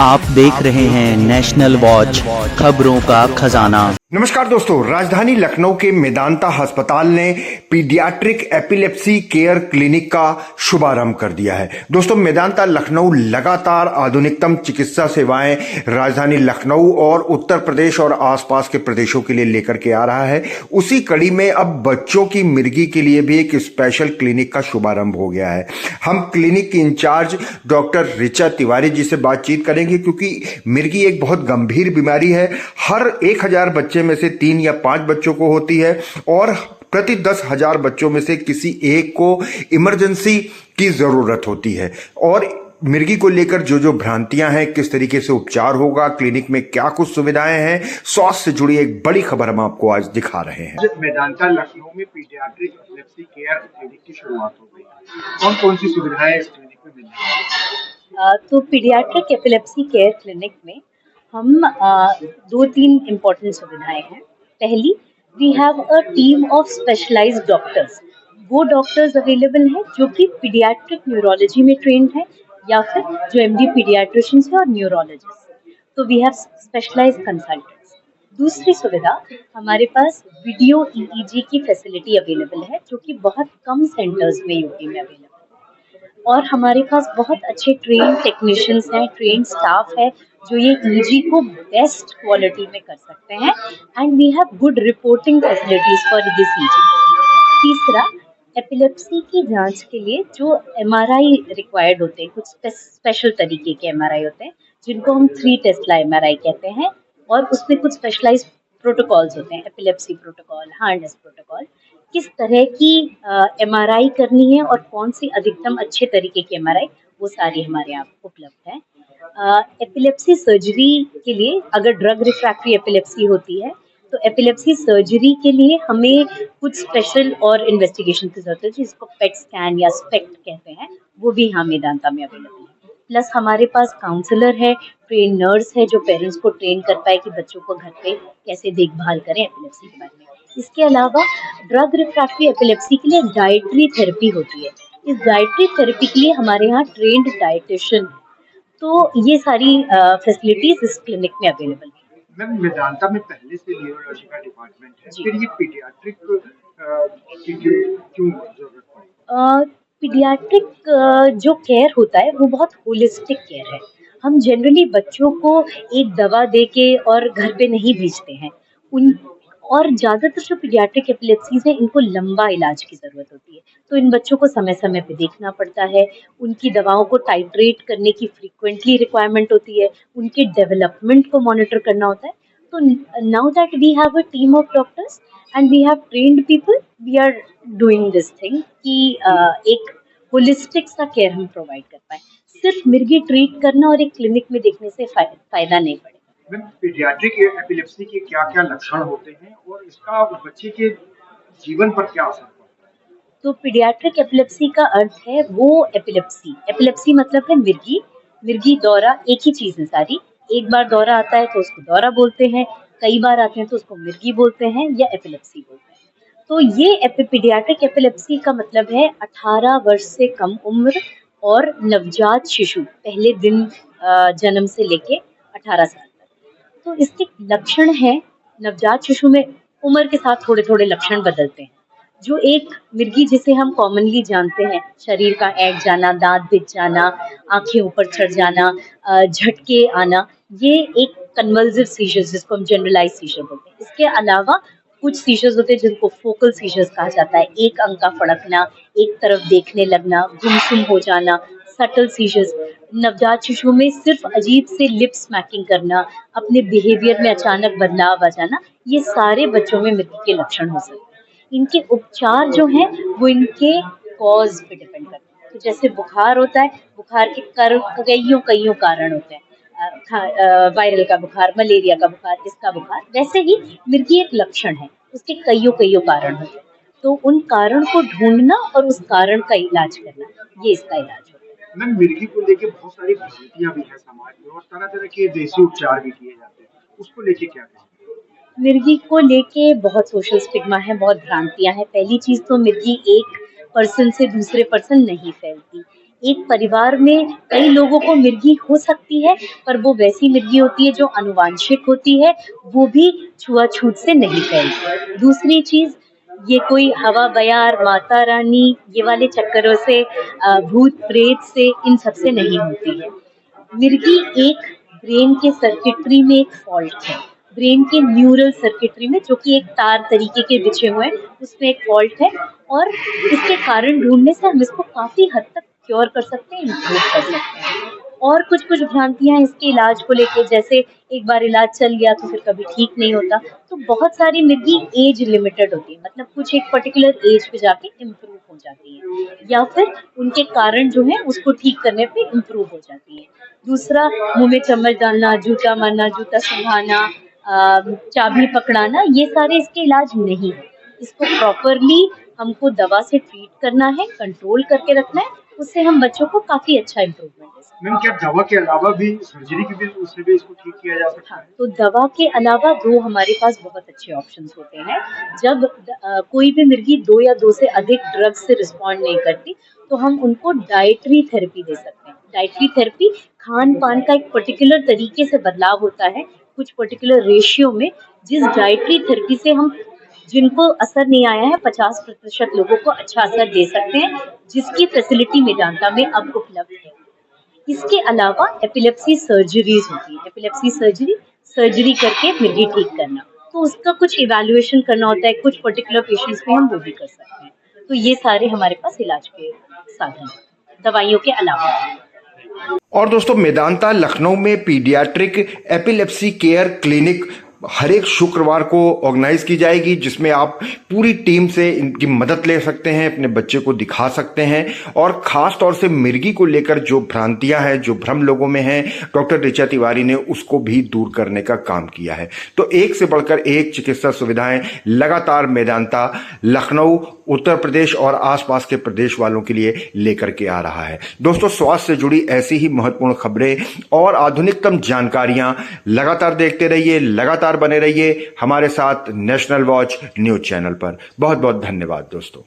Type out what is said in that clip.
आप देख रहे हैं नेशनल वॉच, खबरों का खजाना। नमस्कार दोस्तों, राजधानी लखनऊ के मेदांता अस्पताल ने पीडियाट्रिक एपिलेप्सी केयर क्लिनिक का शुभारंभ कर दिया है। दोस्तों, मेदांता लखनऊ लगातार आधुनिकतम चिकित्सा सेवाएं राजधानी लखनऊ और उत्तर प्रदेश और आसपास के प्रदेशों के लिए लेकर के आ रहा है। उसी कड़ी में अब बच्चों की मिर्गी के लिए भी एक स्पेशल क्लिनिक का शुभारंभ हो गया है। हम क्लिनिक की इंचार्ज डॉक्टर ऋचा तिवारी जी से बातचीत करेंगे, क्योंकि मिर्गी एक बहुत गंभीर बीमारी है। हर 1000 बच्चे में से 3 या 5 बच्चों को होती है और प्रति 10,000 बच्चों में से किसी एक को इमरजेंसी की जरूरत होती है। और मिर्गी को लेकर जो भ्रांतियां हैं, किस तरीके से उपचार होगा, क्लिनिक में क्या कुछ सुविधाएं हैं, स्वास्थ्य से जुड़ी एक बड़ी खबर हम आपको आज दिखा रहे हैं। मेदांता लखनऊ में पीडियाट्रिक एपिलेप्सी केयर क्लिनिक की शुरुआत हो गई। कौन कौन सी सुविधाएं इस क्लिनिक में मिलेंगी? तो पीडियाट्रिक एपिलेप्सी केयर क्लिनिक में हम 2-3 इम्पोर्टेंट सुविधाएं हैं। पहली, we have a team of specialised doctors. वो डॉक्टर्स अवेलेबल हैं जो कि पीडियाट्रिक न्यूरोलॉजी में ट्रेंड हैं या फिर जो एमडी पीडियाट्रिशियंस हैं और न्यूरोलॉजिस्ट। तो वी हैव स्पेशलाइज्ड कंसल्टेंट्स। दूसरी सुविधा, हमारे पास वीडियो ईईजी की फैसिलिटी अवेलेबल है जो कि बहुत कम सेंटर्स में यूपी में अवेलेबल है। और हमारे पास बहुत अच्छे ट्रेन टेक्नीशियंस हैं, ट्रेन स्टाफ है जो ये ईजी को बेस्ट क्वालिटी में कर सकते हैं। And we have good reporting facilities for this EEG. तीसरा, एपिलेप्सी की जांच के लिए जो एमआरआई रिक्वायर्ड होते हैं, कुछ स्पेशल तरीके के एमआरआई होते हैं जिनको हम 3 टेस्ला एमआरआई कहते हैं, और उसमें कुछ स्पेशलाइज्ड प्रोटोकॉल्स होते हैं, एपिलेप्सी प्रोटोकॉल, हार्नेस प्रोटोकॉल। किस तरह की एमआरआई करनी है और कौन सी अधिकतम अच्छे तरीके की एमआरआई, वो सारी हमारे यहाँ उपलब्ध है। एपिलेप्सी सर्जरी के लिए, अगर ड्रग रिफ्रैक्टरी एपिलेप्सी होती है तो एपिलेप्सी सर्जरी के लिए हमें कुछ स्पेशल और इन्वेस्टिगेशन की जरूरत है, जिसको पेट स्कैन या स्पेक्ट कहते हैं, वो भी यहाँ मेदांता में अवेलेबल है। प्लस हमारे पास काउंसलर है, ट्रेन नर्स है जो पेरेंट्स को ट्रेन कर पाए कि बच्चों को घर पे कैसे देखभाल करें एपिलेप्सी के बारे में। इसके अलावा ड्रग रिफ्रैक्टरी एपिलेप्सी के लिए डाइटरी थेरेपी होती है। इस डाइटरी थेरेपी के लिए हमारे यहाँ ट्रेंड डाइटिशियन है। तो ये सारी फैसिलिटीज इस क्लिनिक में अवेलेबल है। मैम, मेदांता में पहले से न्यूरोलॉजी का डिपार्टमेंट है, फिर ये पीडियाट्रिक की क्यों जरूरत पड़ी? पीडियाट्रिक जो केयर होता है वो बहुत होलिस्टिक केयर है। हम जनरली बच्चों को एक दवा दे के और घर पे नहीं भेजते हैं। और ज़्यादातर जो पीडियाट्रिक एपिलेप्सीज हैं, इनको लंबा इलाज की ज़रूरत होती है। तो इन बच्चों को समय समय पे देखना पड़ता है, उनकी दवाओं को टाइट्रेट करने की फ्रीक्वेंटली रिक्वायरमेंट होती है, उनके डेवलपमेंट को मॉनिटर करना होता है। तो now that we have a team of doctors and we have trained people, we are doing this thing कि एक होलिस्टिक सा केयर हम प्रोवाइड कर पाए। सिर्फ मिर्गी ट्रीट करना और एक क्लिनिक में देखने से फ़ायदा नहीं पड़ेगा। मैम, पीडियाट्रिक एपिलेप्सी के क्या क्या लक्षण होते हैं और इसका बच्चे के जीवन पर क्या असर पड़ता है? तो पीडियाट्रिक एपिलेप्सी का अर्थ है वो एपिलेप्सी। एपिलेप्सी मतलब है मिर्गी। मिर्गी दौरा एक ही चीज़ है सारी। एक बार दौरा आता है तो उसको दौरा बोलते हैं, कई बार आते हैं तो उसको मिर्गी बोलते हैं या एपिलेप्सी बोलते हैं। तो ये पीडियाट्रिक एपिलेप्सी का मतलब है 18 वर्ष से कम उम्र और नवजात शिशु, पहले दिन जन्म से लेके 18 साल तक। तो इसके लक्षण हैं, नवजात शिशु में उम्र के साथ थोड़े थोड़े लक्षण बदलते हैं। जो एक मिर्गी जिसे हम कॉमनली जानते हैं, शरीर का ऐंठ जाना, दांत बिछ जाना, आंखें ऊपर चढ़ जाना, झटके आना, ये एक कन्वल्सिव सीजर्स जिसको हम जनरलाइज सीजर बोलते हैं। इसके अलावा कुछ सीजर्स होते हैं जिनको फोकल सीजर्स कहा जाता है, एक अंग का फड़कना, एक तरफ देखने लगना, गुमसुम हो जाना, सटल सीजर्स। नवजात शिशु में सिर्फ अजीब से लिप स्मैकिंग करना, अपने बिहेवियर में अचानक बदलाव आ जाना, ये सारे बच्चों में मिर्गी के लक्षण हो सकते हैं। इनके उपचार जो हैं वो इनके कॉज पे डिपेंड करते हैं। तो जैसे बुखार होता है, बुखार के कईयों कारण होते हैं, वायरल का बुखार, मलेरिया का बुखार, इसका बुखार। वैसे ही मिर्गी एक लक्षण है, उसके कईयों कारण होते हैं। तो उन कारण को ढूंढना और उस कारण का इलाज करना, ये इसका इलाज होता है। मैम, मिर्गी को लेके बहुत सारी भ्रांतियां भी हैं समाज में और तरह तरह के देसी उपचार भी किए जाते हैं, उसको लेके क्या कहें? मिर्गी को लेके बहुत सोशल स्टिग्मा है, बहुत भ्रांतियां हैं। पहली चीज तो मिर्गी एक पर्सन से दूसरे पर्सन नहीं फैलती। एक परिवार में कई लोगों को मिर्गी हो सकती है, पर वो वैसी मिर्गी होती है जो आनुवांशिक होती है, वो भी छुआछूत से नहीं फैलती। दूसरी चीज, ये कोई हवा बयार, माता रानी, ये वाले चक्करों से, भूत प्रेत से, इन सब से नहीं होती है। मिर्गी एक ब्रेन के सर्किटरी में एक फॉल्ट है, ब्रेन के न्यूरल सर्किटरी में, जो कि एक तार तरीके के बिछे हुए हैं, उसमें एक फॉल्ट है, और इसके कारण ढूंढने से हम इसको काफी हद तक क्योर कर सकते हैं, इम्प्रूव कर सकते हैं। और कुछ कुछ भ्रांतियां इसके इलाज को लेके, जैसे एक बार इलाज चल गया तो फिर कभी ठीक नहीं होता। तो बहुत सारी मिर्गी एज लिमिटेड होती है, मतलब कुछ एक पर्टिकुलर एज पे जाके इम्प्रूव हो जाती है, या फिर उनके कारण जो है उसको ठीक करने पे इम्प्रूव हो जाती है। दूसरा, मुंह में चम्मच डालना, जूता मारना, जूता संभालना, चाबी पकड़ाना, ये सारे इसके इलाज नहीं है। इसको प्रॉपरली हमको दवा से ट्रीट करना है, कंट्रोल करके रखना है, उससे हम बच्चों को काफी अच्छा इम्प्रूवमेंट दे सकते हैं। मैम, क्या दवा के अलावा भी सर्जरी की भी उससे भी इसको ठीक किया जा सकता है? हाँ, तो दवा के अलावा दो हमारे पास बहुत अच्छे ऑप्शंस होते हैं। जब कोई भी मिर्गी 2 या 2 से अधिक ड्रग्स से रिस्पॉन्ड नहीं करती, तो हम उनको डाइटरी थेरेपी दे सकते हैं। डाइटरी थेरेपी, खान पान का एक पर्टिकुलर तरीके से बदलाव होता है, कुछ पर्टिकुलर रेशियो में, जिस डाइटरी थेरेपी से हम, जिनको असर नहीं आया है, 50% लोगों को अच्छा असर दे सकते हैं, जिसकी फैसिलिटी मेदांता में अब उपलब्ध है। इसके अलावा एपिलेप्सी सर्जरीज होती है, एपिलेप्सी सर्जरी करके मिर्गी ठीक करना, तो उसका कुछ इवैल्यूएशन करना होता है, कुछ पर्टिकुलर पेशेंट्स में हम वो भी कर सकते हैं। तो ये सारे हमारे पास इलाज के साधन हैं, दवाइयों के अलावा। और दोस्तों, मेदांता लखनऊ में पीडियाट्रिक एपिलेप्सी केयर क्लिनिक हर एक शुक्रवार को ऑर्गेनाइज की जाएगी, जिसमें आप पूरी टीम से इनकी मदद ले सकते हैं, अपने बच्चे को दिखा सकते हैं, और खास तौर से मिर्गी को लेकर जो भ्रांतियां हैं, जो भ्रम लोगों में हैं, डॉक्टर ऋचा तिवारी ने उसको भी दूर करने का काम किया है। तो एक से बढ़कर एक चिकित्सा सुविधाएं लगातार मेदांता लखनऊ, उत्तर प्रदेश और आसपास के प्रदेश वालों के लिए लेकर के आ रहा है। दोस्तों, स्वास्थ्य से जुड़ी ऐसी ही महत्वपूर्ण खबरें और आधुनिकतम जानकारियां लगातार देखते रहिए, लगातार बने रहिए हमारे साथ नेशनल वॉच न्यूज चैनल पर। बहुत बहुत धन्यवाद दोस्तों।